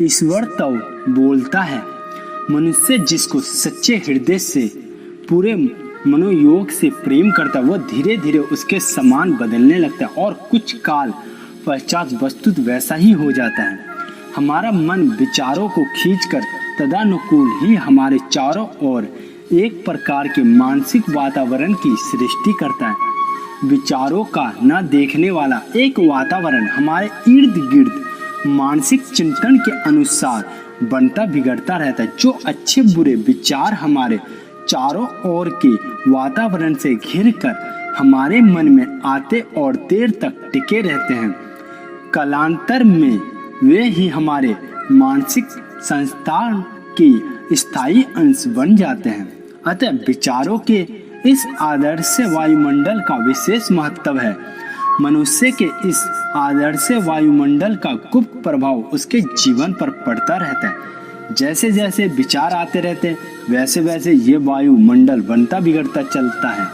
ईश्वर तो बोलता है। मनुष्य जिसको सच्चे हृदय से पूरे मनोयोग से प्रेम करता है, वह धीरे धीरे उसके समान बदलने लगता है और कुछ काल पश्चात वस्तुत वैसा ही हो जाता है। हमारा मन विचारों को खींचकर तदानुकूल ही हमारे चारों ओर एक प्रकार के मानसिक वातावरण की सृष्टि करता है। विचारों का न देखने वाला एक वातावरण हमारे इर्द गिर्द मानसिक चिंतन के अनुसार बनता बिगड़ता रहता है। जो अच्छे बुरे विचार हमारे चारों ओर के वातावरण से घिर कर हमारे मन में आते और देर तक टिके रहते हैं, कालांतर में वे ही हमारे मानसिक संस्थान के स्थायी अंश बन जाते हैं। अतः विचारों के इस आदर्श वायुमंडल का विशेष महत्व है। मनुष्य के इस आदर्श वायुमंडल का गुप्त प्रभाव उसके जीवन पर पड़ता रहता है। जैसे जैसे विचार आते रहते हैं, वैसे वैसे ये वायुमंडल बनता बिगड़ता चलता है।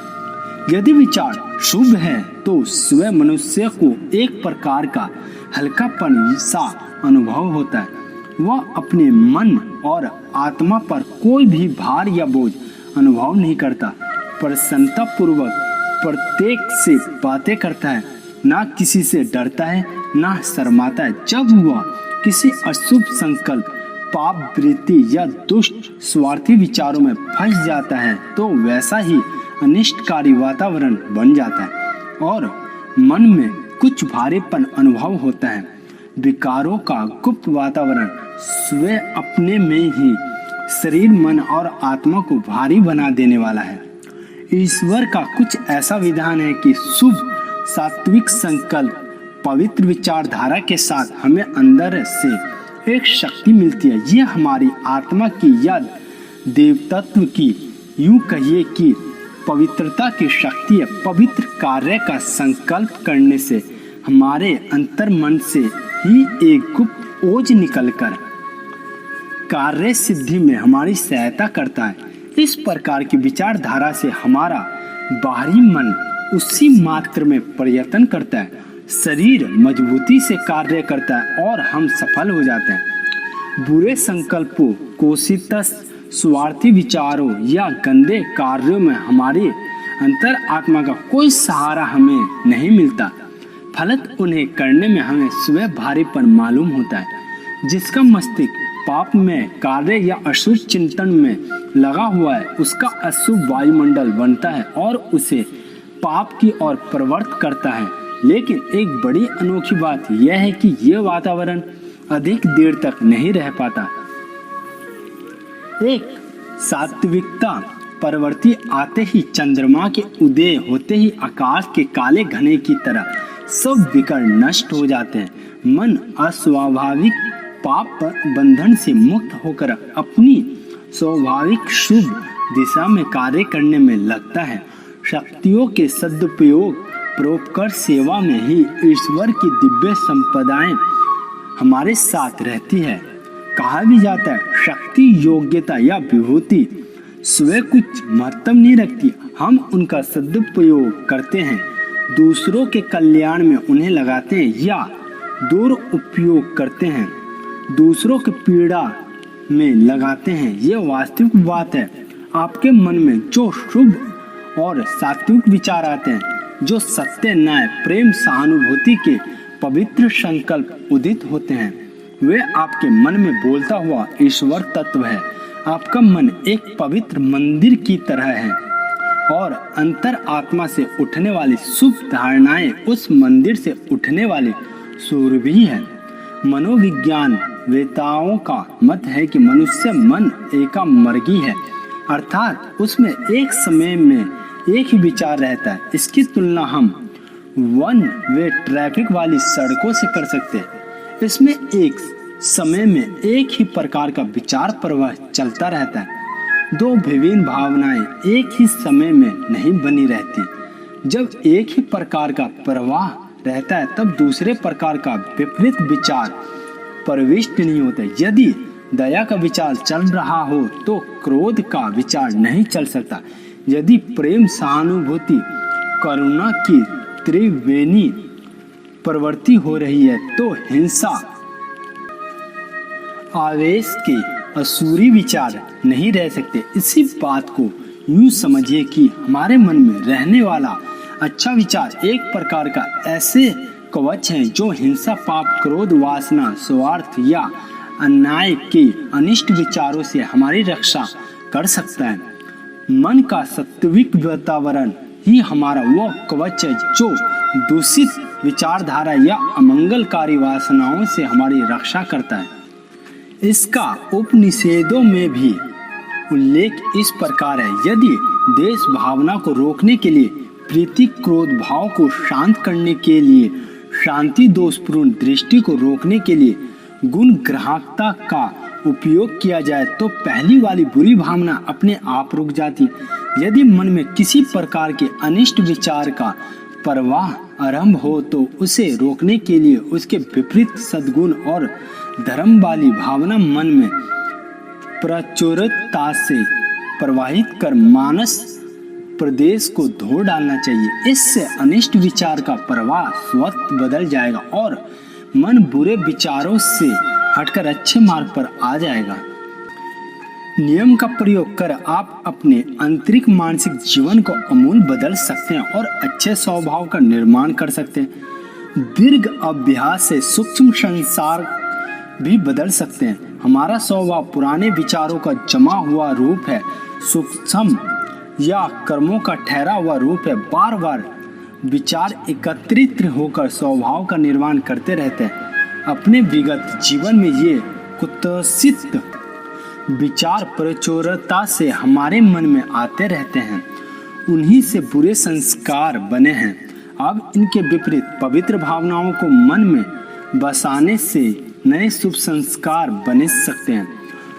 यदि विचार शुभ है तो स्वयं मनुष्य को एक प्रकार का हल्कापन सा अनुभव होता है। वह अपने मन और आत्मा पर कोई भी भार या बोझ अनुभव नहीं करता। प्रसन्नता पूर्वक प्रत्येक से बातें करता है, ना किसी से डरता है ना शर्माता है। जब वह किसी अशुभ संकल्प, पाप वृत्ति या दुष्ट स्वार्थी विचारों में फंस जाता है तो वैसा ही अनिष्टकारी वातावरण बन जाता है और मन में कुछ भारीपन अनुभव होता है। विकारों का गुप्त वातावरण स्वयं अपने में ही शरीर, मन और आत्मा को भारी बना देने वाला है। ईश्वर का कुछ ऐसा विधान है कि शुभ सात्विक संकल्प, पवित्र विचारधारा के साथ हमें अंदर से एक शक्ति मिलती है। यह हमारी आत्मा की या देवतत्व की, यूं कहिए कि पवित्रता की शक्ति है। पवित्र कार्य का संकल्प करने से हमारे अंतर मन से ही एक गुप्त ओज निकलकर कार्य सिद्धि में हमारी सहायता करता है। इस प्रकार की विचारधारा से हमारा बाहरी मन उसी मात्र में प्रयत्न करता है, शरीर मजबूती से कार्य करता है और हम सफल हो जाते हैं। बुरे संकल्पों, कोशिश, स्वार्थी विचारों या गंदे कार्यों में हमारी अंतर आत्मा का कोई सहारा हमें नहीं मिलता। फलत उन्हें करने में हमें स्वयं भारीपन मालूम होता है। जिसका मस्तिष्क पाप में, कार्य या अशुभ चिंतन में लगा हुआ है, उसका अशुभ वायुमंडल बनता है और उसे पाप की ओर प्रवृत्त करता है। लेकिन एक बड़ी अनोखी बात यह है कि यह वातावरण अधिक देर तक नहीं रह पाता। एक सात्विकता प्रवृत्ति आते ही, चंद्रमा के उदय होते ही आकाश के काले घने की तरह सब विकार नष्ट हो जाते हैं। मन अस्वाभाविक पाप बंधन से मुक्त होकर अपनी स्वाभाविक शुभ दिशा में कार्य करने में लगता है। शक्तियों के सदुपयोग, परोपकार सेवा में ही ईश्वर की दिव्य संपदाएं हमारे साथ रहती है। कहा भी जाता है, शक्ति, योग्यता या विभूति स्वयं कुछ महत्व नहीं रखती, हम उनका सदुपयोग करते हैं, दूसरों के कल्याण में उन्हें लगाते हैं या दुरुपयोग करते हैं, दूसरों की पीड़ा में लगाते हैं। ये वास्तविक बात है। आपके मन में जो शुभ और सात्विक विचार आते हैं, जो सत्य, न्याय, प्रेम, सहानुभूति के पवित्र संकल्प उदित होते हैं, वे आपके मन में बोलता हुआ ईश्वर तत्व है। आपका मन एक पवित्र मंदिर की तरह है और अंतर आत्मा से उठने वाली शुभ धारणाएं उस मंदिर से उठने वाले सूर्य भी है। मनोविज्ञान वेताओं का मत है कि मनुष्य मन एकामर्गी है, अर्थात उसमें एक समय में एक ही विचार रहता है। इसकी तुलना हम वन वे ट्रैफिक वाली सड़कों से कर सकते हैं। इसमें एक समय में एक ही प्रकार का विचार प्रवाह चलता रहता है। दो विभिन्न भावनाएं एक ही समय में नहीं बनी रहती। जब एक ही प्रकार का प्रवाह रहता है तब दूसरे प्रकार का विपरीत विचार प्रविष्ट नहीं होता। यदि दया का विचार चल रहा हो तो क्रोध का विचार नहीं चल सकता। यदि प्रेम, सहानुभूति, करुणा की त्रिवेणी प्रवृत्ति हो रही है तो हिंसा आवेश के असुरी विचार नहीं रह सकते। इसी बात को यूं समझिए कि हमारे मन में रहने वाला अच्छा विचार एक प्रकार का ऐसे कवच है जो हिंसा, पाप, क्रोध, वासना, स्वार्थ या अन्याय के अनिष्ट विचारों से हमारी रक्षा कर सकता है। मन का सात्विक वातावरण ही हमारा वह कवच है जो दूषित विचारधारा या अमंगलकारी वासनाओं से हमारी रक्षा करता है। इसका उपनिषेधों में भी उल्लेख इस प्रकार है। यदि देश भावना को रोकने के लिए, प्रीति क्रोध भाव को शांत करने के लिए, शांति दोषपूर्ण दृष्टि को रोकने के लिए गुण ग्राहकता का उपयोग किया जाए तो पहली वाली बुरी भावना अपने आप रुक जाती। यदि मन में किसी प्रकार के अनिष्ट विचार का प्रवाह आरंभ हो तो उसे रोकने के लिए उसके विपरीत सद्गुण और धर्म वाली भावना मन में प्रचुरता से प्रवाहित कर मानस प्रदेश को धो डालना चाहिए। इससे अनिष्ट विचार का प्रवाह स्वतः बदल जाएगा और मन बुरे विचारों से हटकर अच्छे मार्ग पर आ जाएगा। नियम का प्रयोग कर आप अपने आंतरिक मानसिक जीवन को अमूल बदल सकते हैं और अच्छे स्वभाव का निर्माण कर सकते हैं। दीर्घ अभ्यास से सूक्ष्म संसार भी बदल सकते हैं। हमारा स्वभाव पुराने विचारों का जमा हुआ रूप है, सूक्ष्म या कर्मों का ठहरा हुआ रूप है। बार बार विचार एकत्रित होकर स्वभाव का निर्माण करते रहते हैं। अपने विगत जीवन में ये कुत्सित विचार प्रचुरता से हमारे मन में आते रहते हैं, उन्हीं से बुरे संस्कार बने हैं। अब इनके विपरीत पवित्र भावनाओं को मन में बसाने से नए शुभ संस्कार बने सकते हैं।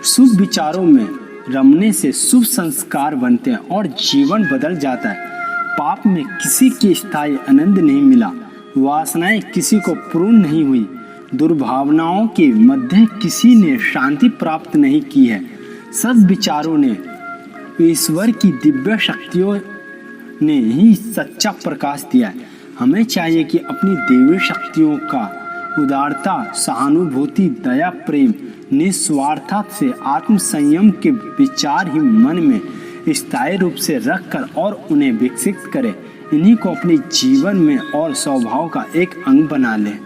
शुभ विचारों में रमने से शुभ संस्कार बनते हैं और जीवन बदल जाता है। पाप में किसी की स्थायी आनंद नहीं मिला, वासनाएं किसी को पूर्ण नहीं हुई, दुर्भावनाओं के मध्य किसी ने शांति प्राप्त नहीं की है। सब विचारों ने ईश्वर की दिव्य शक्तियों ने ही सच्चा प्रकाश दिया है। हमें चाहिए कि अपनी देवी शक्तियों का उदारता, सहानुभूति, दया, प्रेम, निस्वार्थता से आत्म संयम के विचार ही मन में स्थायी रूप से रखकर और उन्हें विकसित करें। इन्हीं को अपने जीवन में और स्वभाव का एक अंग बना लें।